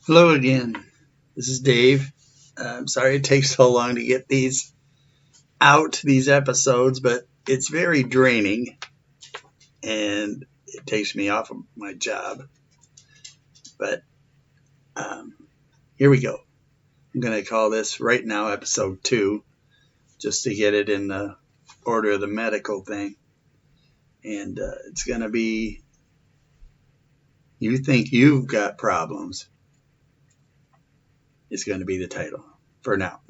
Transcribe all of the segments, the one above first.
Hello again. This is Dave. I'm sorry it takes so long to get these episodes, but it's very draining and it takes me off of my job. But um, here we go. I'm going to call this right now episode 2, just to get it in the order of the medical thing. And it's going to be, You Think You've Got Problems. It's going to be the title for now.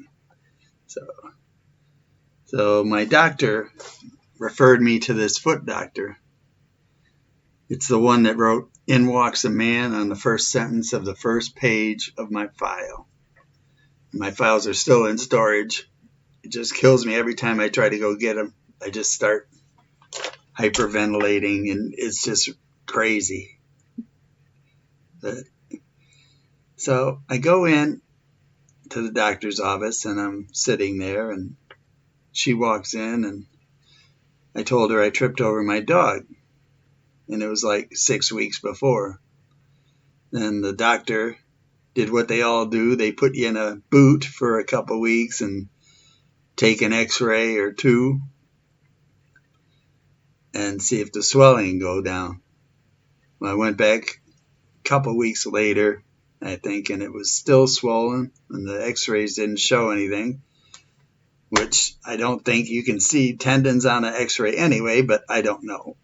So my doctor referred me to this foot doctor. It's the one that wrote "In Walks a Man" on the first sentence of the first page of my file. My files are still in storage. It just kills me every time I try to go get them. I just start hyperventilating and it's just crazy. So I go in to the doctor's office and I'm sitting there and she walks in and I told her I tripped over my dog. And it was like 6 weeks before. And the doctor did what they all do. They put you in a boot for a couple weeks and take an x-ray or two and see if the swelling go down. Well, I went back a couple weeks later, I think, and it was still swollen and the x-rays didn't show anything, which I don't think you can see tendons on an x-ray anyway, but I don't know.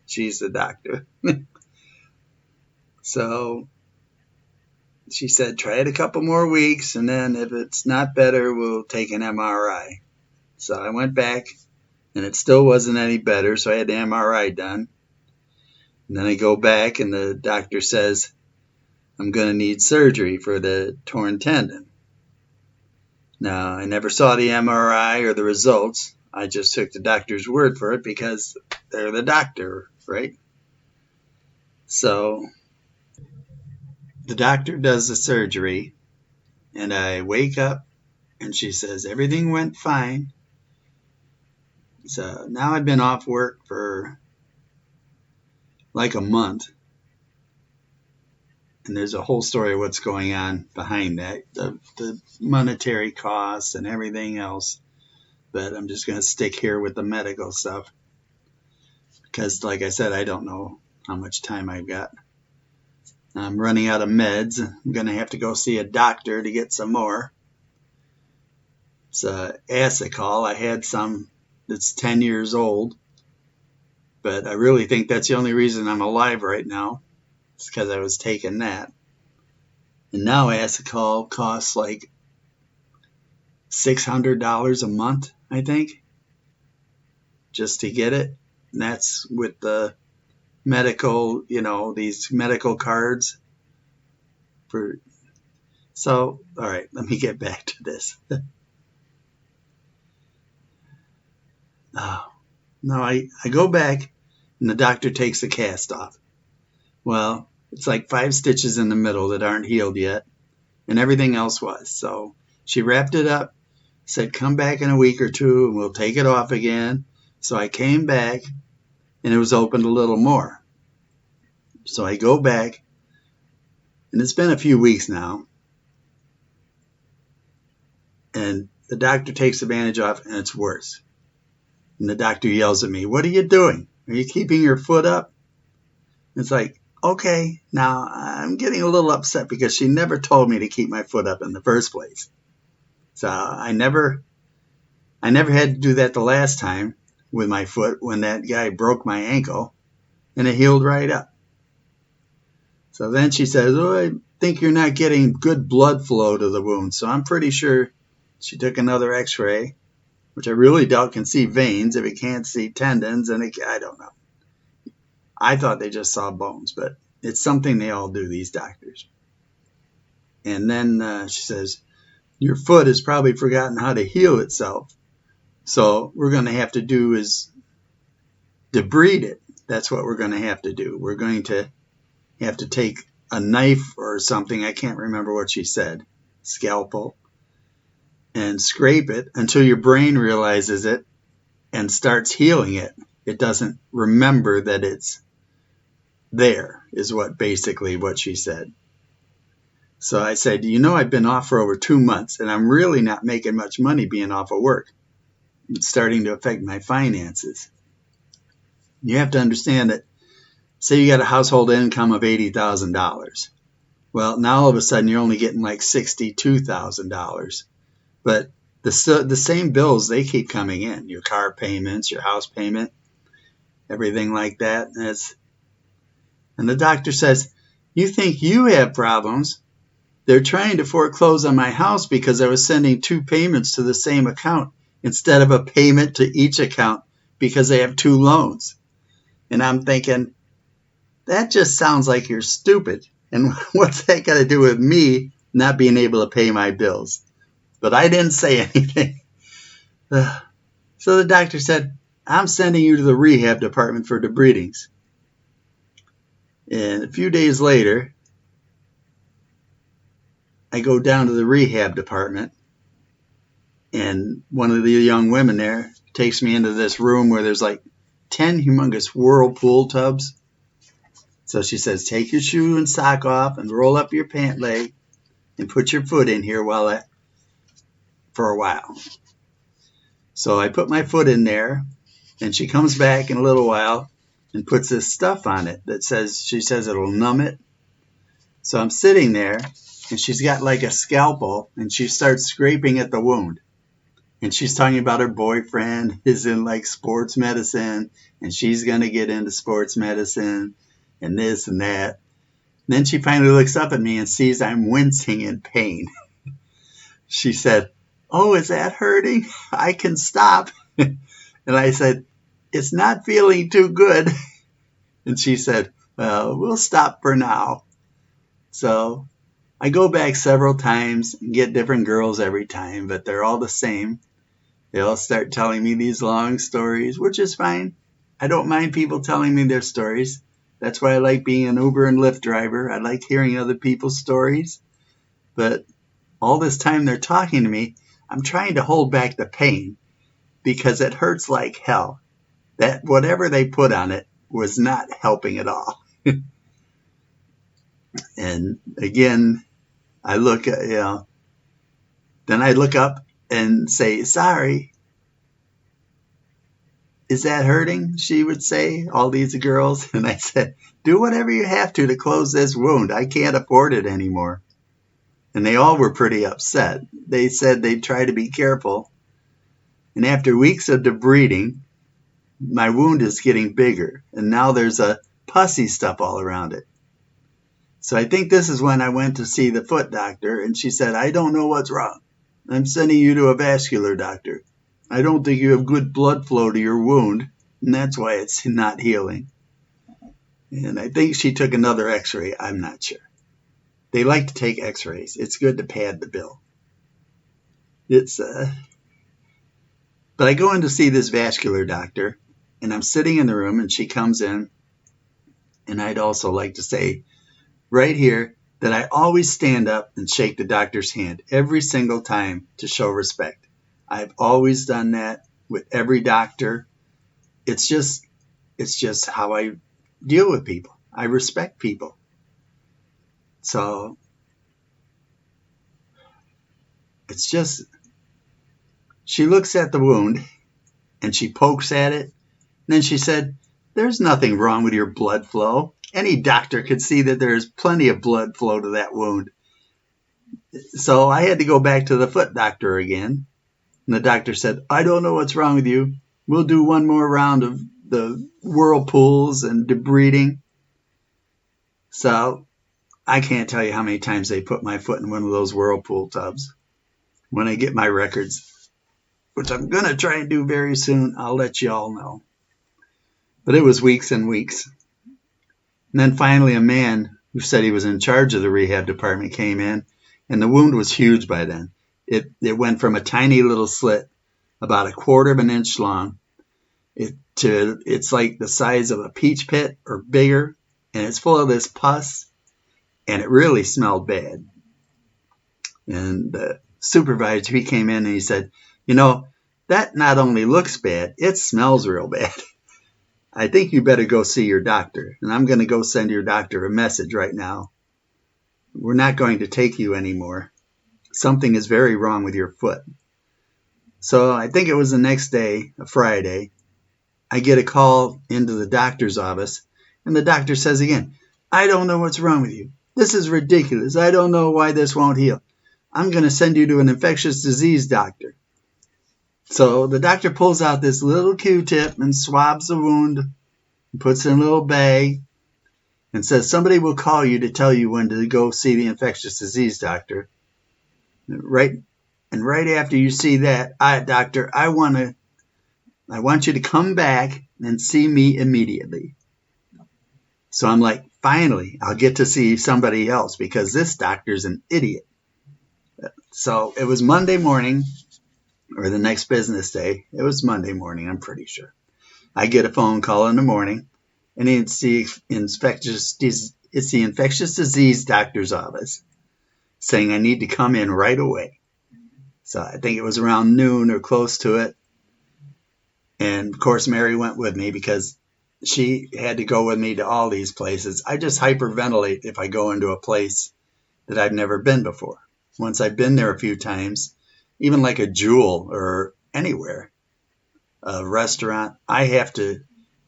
She's the doctor. So she said, try it a couple more weeks, and then if it's not better, we'll take an MRI. So I went back, and it still wasn't any better, so I had the MRI done. And then I go back, and the doctor says, I'm going to need surgery for the torn tendon. Now, I never saw the MRI or the results. I just took the doctor's word for it because they're the doctor, right? So the doctor does the surgery, and I wake up, and she says, everything went fine. So now I've been off work for like a month. And there's a whole story of what's going on behind that, the monetary costs and everything else. But I'm just going to stick here with the medical stuff. Because, like I said, I don't know how much time I've got. I'm running out of meds. I'm going to have to go see a doctor to get some more. It's Asacol. I had some that's 10 years old. But I really think that's the only reason I'm alive right now. It's because I was taking that. And now Asacol costs like $600 a month, I think, just to get it. And that's with the medical, these medical cards. So, all right, let me get back to this. No, I go back and the doctor takes the cast off. Well, it's like 5 stitches in the middle that aren't healed yet, and everything else was. So she wrapped it up, said, come back in a week or two, and we'll take it off again. So I came back, and it was opened a little more. So I go back, and it's been a few weeks now, and the doctor takes the bandage off, and it's worse. And the doctor yells at me, what are you doing? Are you keeping your foot up? It's like, okay, now I'm getting a little upset because she never told me to keep my foot up in the first place. So I never had to do that the last time with my foot when that guy broke my ankle, and it healed right up. So then she says, I think you're not getting good blood flow to the wound. So I'm pretty sure she took another x-ray, which I really doubt can see veins. If it can't see tendons, and I don't know. I thought they just saw bones, but it's something they all do, these doctors. And then she says, your foot has probably forgotten how to heal itself. So we're going to have to do is debride it. That's what we're going to have to do. We're going to have to take a knife or something. I can't remember what she said. Scalpel. And scrape it until your brain realizes it and starts healing it. It doesn't remember that it's there, is basically what she said. So I said, I've been off for over 2 months and I'm really not making much money being off of work. It's starting to affect my finances. You have to understand that, say you got a household income of $80,000. Well, now all of a sudden you're only getting like $62,000. But the same bills, they keep coming in. Your car payments, your house payment, everything like that. And the doctor says, you think you have problems? They're trying to foreclose on my house because I was sending 2 payments to the same account instead of a payment to each account because they have 2 loans. And I'm thinking, that just sounds like you're stupid. And what's that got to do with me not being able to pay my bills? But I didn't say anything. So the doctor said, I'm sending you to the rehab department for debridings. And a few days later, I go down to the rehab department, and one of the young women there takes me into this room where there's like 10 humongous whirlpool tubs. So she says, take your shoe and sock off and roll up your pant leg and put your foot in here for a while. So I put my foot in there, and she comes back in a little while and puts this stuff on it that she says it'll numb it. So I'm sitting there, and she's got like a scalpel, and she starts scraping at the wound. And she's talking about her boyfriend is in like sports medicine, and she's going to get into sports medicine, and this and that. And then she finally looks up at me and sees I'm wincing in pain. She said, oh, is that hurting? I can stop. And I said, it's not feeling too good. And she said, well, we'll stop for now. So I go back several times and get different girls every time, but they're all the same. They all start telling me these long stories, which is fine. I don't mind people telling me their stories. That's why I like being an Uber and Lyft driver. I like hearing other people's stories. But all this time they're talking to me, I'm trying to hold back the pain because it hurts like hell. That whatever they put on it was not helping at all. And again, I look at, then I look up and say, sorry, is that hurting? She would say, all these girls. And I said, do whatever you have to close this wound. I can't afford it anymore. And they all were pretty upset. They said they'd try to be careful. And after weeks of debriding, my wound is getting bigger. And now there's a pussy stuff all around it. So I think this is when I went to see the foot doctor. And she said, I don't know what's wrong. I'm sending you to a vascular doctor. I don't think you have good blood flow to your wound. And that's why it's not healing. And I think she took another x-ray. I'm not sure. They like to take x-rays. It's good to pad the bill. But I go in to see this vascular doctor, and I'm sitting in the room, and she comes in, and I'd also like to say right here that I always stand up and shake the doctor's hand every single time to show respect. I've always done that with every doctor. It's just how I deal with people. I respect people. So it's just, she looks at the wound and she pokes at it. And then she said, there's nothing wrong with your blood flow. Any doctor could see that there's plenty of blood flow to that wound. So I had to go back to the foot doctor again. And the doctor said, I don't know what's wrong with you. We'll do one more round of the whirlpools and debriding. So I can't tell you how many times they put my foot in one of those whirlpool tubs. When I get my records, which I'm going to try and do very soon, I'll let you all know. But it was weeks and weeks. And then finally a man who said he was in charge of the rehab department came in, and the wound was huge by then. It went from a tiny little slit, about 1/4 of an inch long, it's like the size of a peach pit or bigger, and it's full of this pus, and it really smelled bad. And the supervisor, he came in and he said, that not only looks bad, it smells real bad. I think you better go see your doctor. And I'm going to go send your doctor a message right now we're not going to take you anymore. Something is very wrong with your foot. So I think it was the next day, a Friday, I get a call into the doctor's office, and the doctor says again, I don't know what's wrong with you. This is ridiculous. I don't know why this won't heal. I'm going to send you to an infectious disease doctor. So the doctor pulls out this little Q-tip and swabs the wound, and puts it in a little bag, and says somebody will call you to tell you when to go see the infectious disease doctor. Right after you see that, doctor, I want you to come back and see me immediately. So I'm like, finally, I'll get to see somebody else because this doctor's an idiot. So it was Monday morning, or the next business day. It was Monday morning, I'm pretty sure. I get a phone call in the morning, and it's the infectious disease doctor's office saying I need to come in right away. So I think it was around noon or close to it. And of course, Mary went with me because she had to go with me to all these places. I just hyperventilate if I go into a place that I've never been before. Once I've been there a few times, even like a Jewel or anywhere, a restaurant, I have to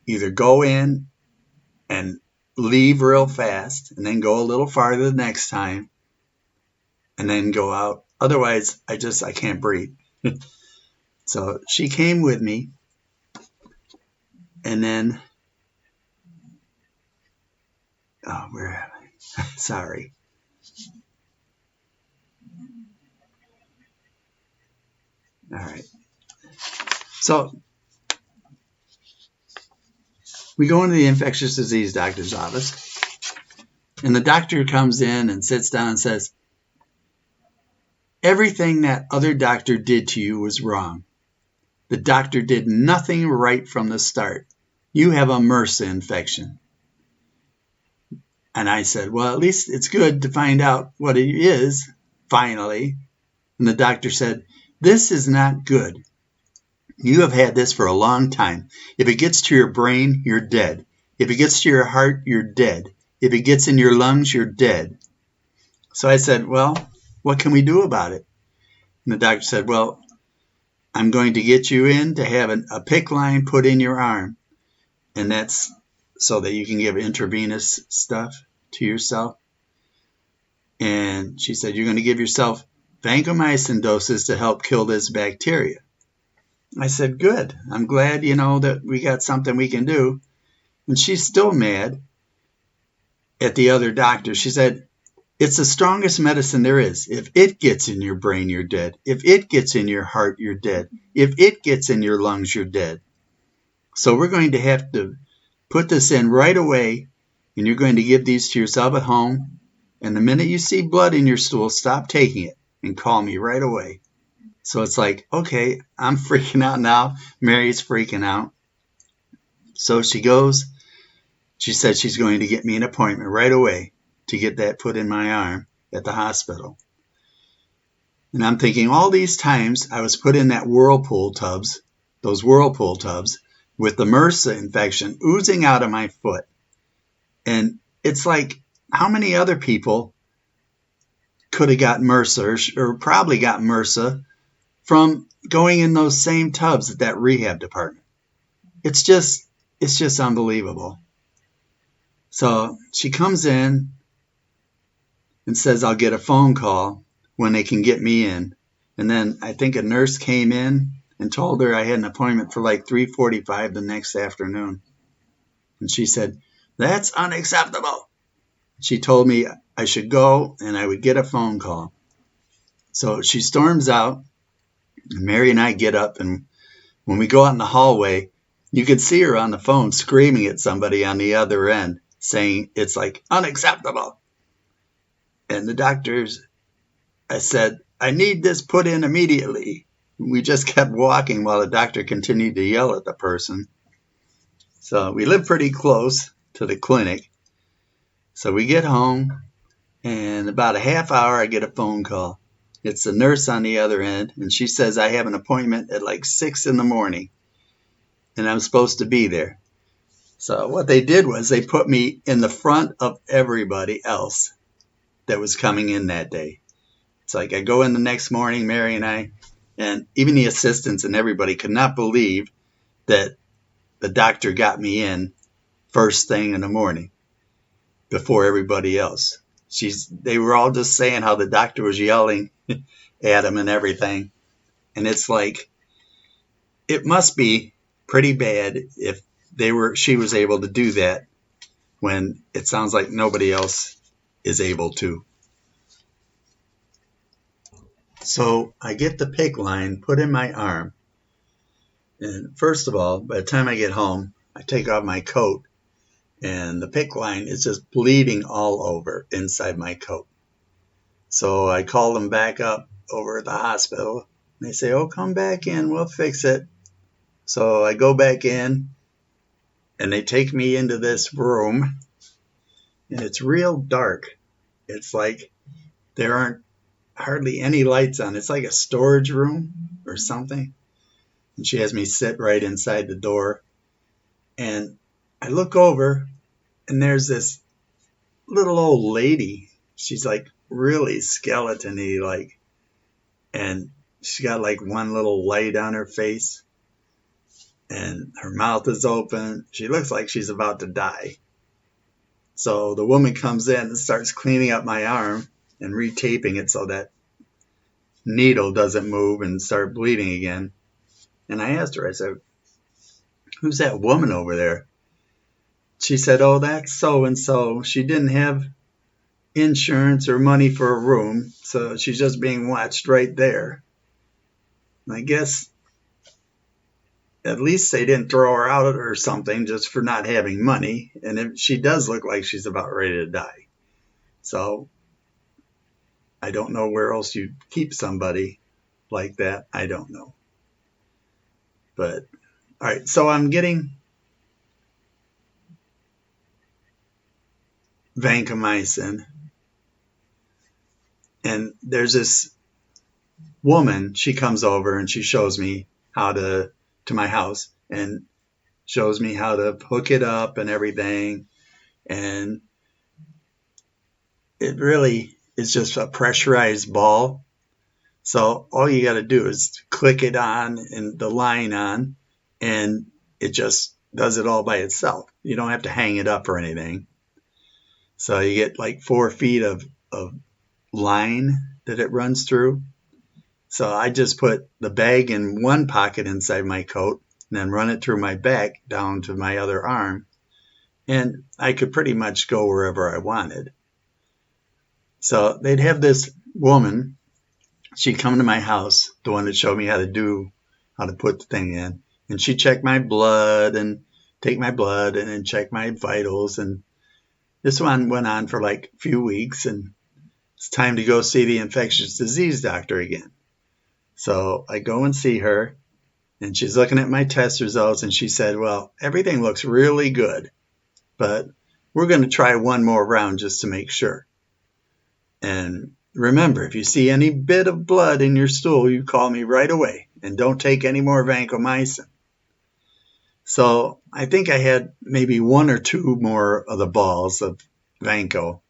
either go in and leave real fast and then go a little farther the next time and then go out. Otherwise, I can't breathe. So she came with me. And then, where am I? Sorry. All right. So we go into the infectious disease doctor's office, and the doctor comes in and sits down and says, everything that other doctor did to you was wrong. The doctor did nothing right from the start. You have a MRSA infection. And I said, well, at least it's good to find out what it is, finally. And the doctor said, this is not good. You have had this for a long time. If it gets to your brain, you're dead. If it gets to your heart, you're dead. If it gets in your lungs, you're dead. So I said, well, what can we do about it? And the doctor said, well, I'm going to get you in to have a PICC line put in your arm. And that's so that you can give intravenous stuff to yourself. And she said, you're going to give yourself vancomycin doses to help kill this bacteria. I said, good. I'm glad, that we got something we can do. And she's still mad at the other doctor. She said, it's the strongest medicine there is. If it gets in your brain, you're dead. If it gets in your heart, you're dead. If it gets in your lungs, you're dead. So we're going to have to put this in right away, and you're going to give these to yourself at home. And the minute you see blood in your stool, stop taking it and call me right away. So it's like, okay, I'm freaking out now. Mary's freaking out. So she goes. She said she's going to get me an appointment right away to get that put in my arm at the hospital. And I'm thinking all these times I was put in that those whirlpool tubs, with the MRSA infection oozing out of my foot. And it's like, how many other people could have got MRSA or probably got MRSA from going in those same tubs at that rehab department? It's just unbelievable. So she comes in and says, I'll get a phone call when they can get me in. And then I think a nurse came in and told her I had an appointment for like 3:45 the next afternoon. And she said, that's unacceptable. She told me I should go and I would get a phone call. So she storms out, and Mary and I get up, and when we go out in the hallway, you could see her on the phone screaming at somebody on the other end, saying it's like unacceptable. And the doctors, I said, I need this put in immediately. We just kept walking while the doctor continued to yell at the person. So we live pretty close to the clinic. So we get home, and about a half hour, I get a phone call. It's the nurse on the other end, and she says I have an appointment at like 6 in the morning, and I'm supposed to be there. So what they did was they put me in the front of everybody else. that was coming in that day. It's like I go in the next morning, Mary and I, and even the assistants and everybody could not believe that the doctor got me in first thing in the morning before everybody else. They were all just saying how the doctor was yelling at him and everything. And it's like, it must be pretty bad if she was able to do that when it sounds like nobody else is able to. So I get the PICC line put in my arm. And first of all, by the time I get home, I take off my coat and the PICC line is just bleeding all over inside my coat. So I call them back up over at the hospital. They say, oh, come back in, we'll fix it. So I go back in and they take me into this room and it's real dark. It's like there aren't hardly any lights on. It's like a storage room or something. And she has me sit right inside the door. And I look over and there's this little old lady. She's like really skeleton-y, like, and she's got like one little light on her face and her mouth is open. She looks like she's about to die. So the woman comes in and starts cleaning up my arm and retaping it so that needle doesn't move and start bleeding again. And I asked her, I said, who's that woman over there? She said, oh, that's so-and-so. She didn't have insurance or money for a room, so she's just being watched right there. And I guess at least they didn't throw her out or something just for not having money. And she does look like she's about ready to die. So I don't know where else you keep somebody like that. I don't know. But, all right, so I'm getting vancomycin. And there's this woman, she comes over and she shows me how to my house and shows me how to hook it up and everything. And it really is just a pressurized ball. So all you got to do is click it on and the line on, and it just does it all by itself. You don't have to hang it up or anything. So you get like 4 feet of line that it runs through. So I just put the bag in one pocket inside my coat and then run it through my back down to my other arm. And I could pretty much go wherever I wanted. So they'd have this woman. She'd come to my house, the one that showed me how to put the thing in. And she'd check my blood and take my blood and then check my vitals. And this one went on for like a few weeks. And it's time to go see the infectious disease doctor again. So I go and see her, and she's looking at my test results, and she said, well, everything looks really good, but we're going to try one more round just to make sure. And remember, if you see any bit of blood in your stool, you call me right away, and don't take any more vancomycin. So I think I had maybe 1 or 2 more of the balls of Vanco,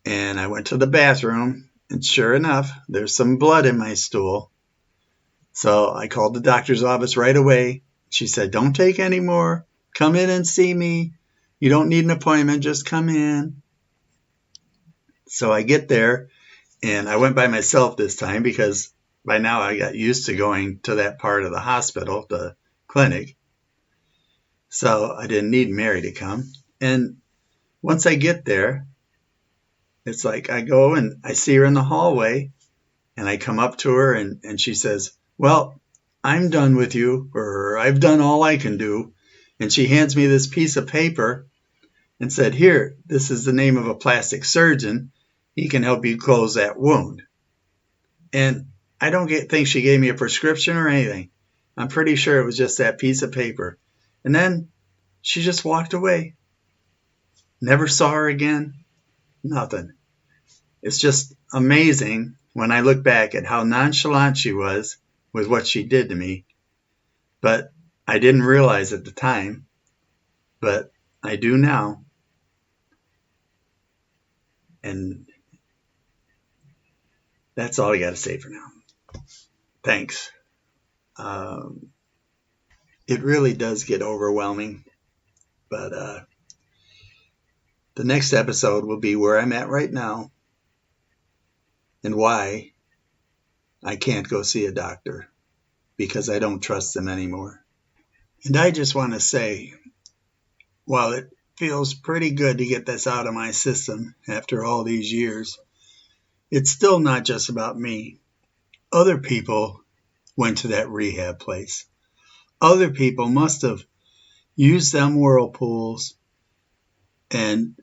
and I went to the bathroom. And sure enough, there's some blood in my stool. So I called the doctor's office right away. She said, don't take any more. Come in and see me. You don't need an appointment. Just come in. So I get there, and I went by myself this time because by now I got used to going to that part of the hospital, the clinic. So I didn't need Mary to come. And once I get there, it's like I go and I see her in the hallway, and I come up to her, and she says, well, I'm done with you, or I've done all I can do. And she hands me this piece of paper and said, here, this is the name of a plastic surgeon. He can help you close that wound. And I don't think she gave me a prescription or anything. I'm pretty sure it was just that piece of paper. And then she just walked away. Never saw her again. Nothing. It's just amazing when I look back at how nonchalant she was with what she did to me. But I didn't realize at the time, but I do now. And That's all I got to say for now. Thanks. It really does get overwhelming, but the next episode will be where I'm at right now and why I can't go see a doctor, because I don't trust them anymore. And I just want to say, while it feels pretty good to get this out of my system after all these years, it's still not just about me. Other people went to that rehab place. Other people must have used them whirlpools and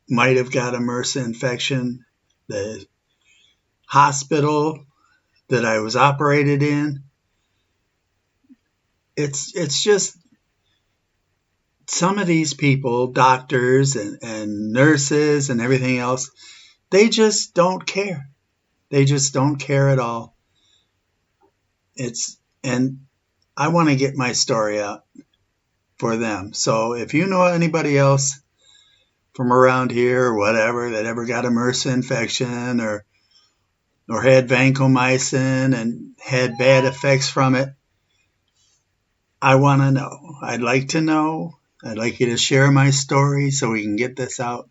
might have got a MRSA infection. The hospital that I was operated in, it's just some of these people, doctors and nurses and everything else, they just don't care. They just don't care at all. And I want to get my story out for them. So if you know anybody else from around here or whatever that ever got a MRSA infection or had vancomycin and had bad effects from it, I want to know. I'd like to know. I'd like you to share my story so we can get this out,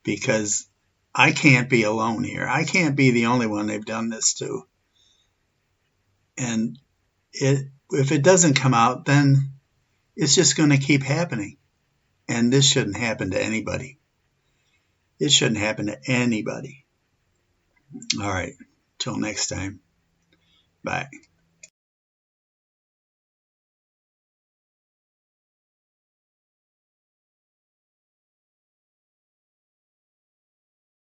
because I can't be alone here. I can't be the only one they've done this to. And if it doesn't come out, then it's just going to keep happening. And this shouldn't happen to anybody. It shouldn't happen to anybody. All right. Till next time. Bye.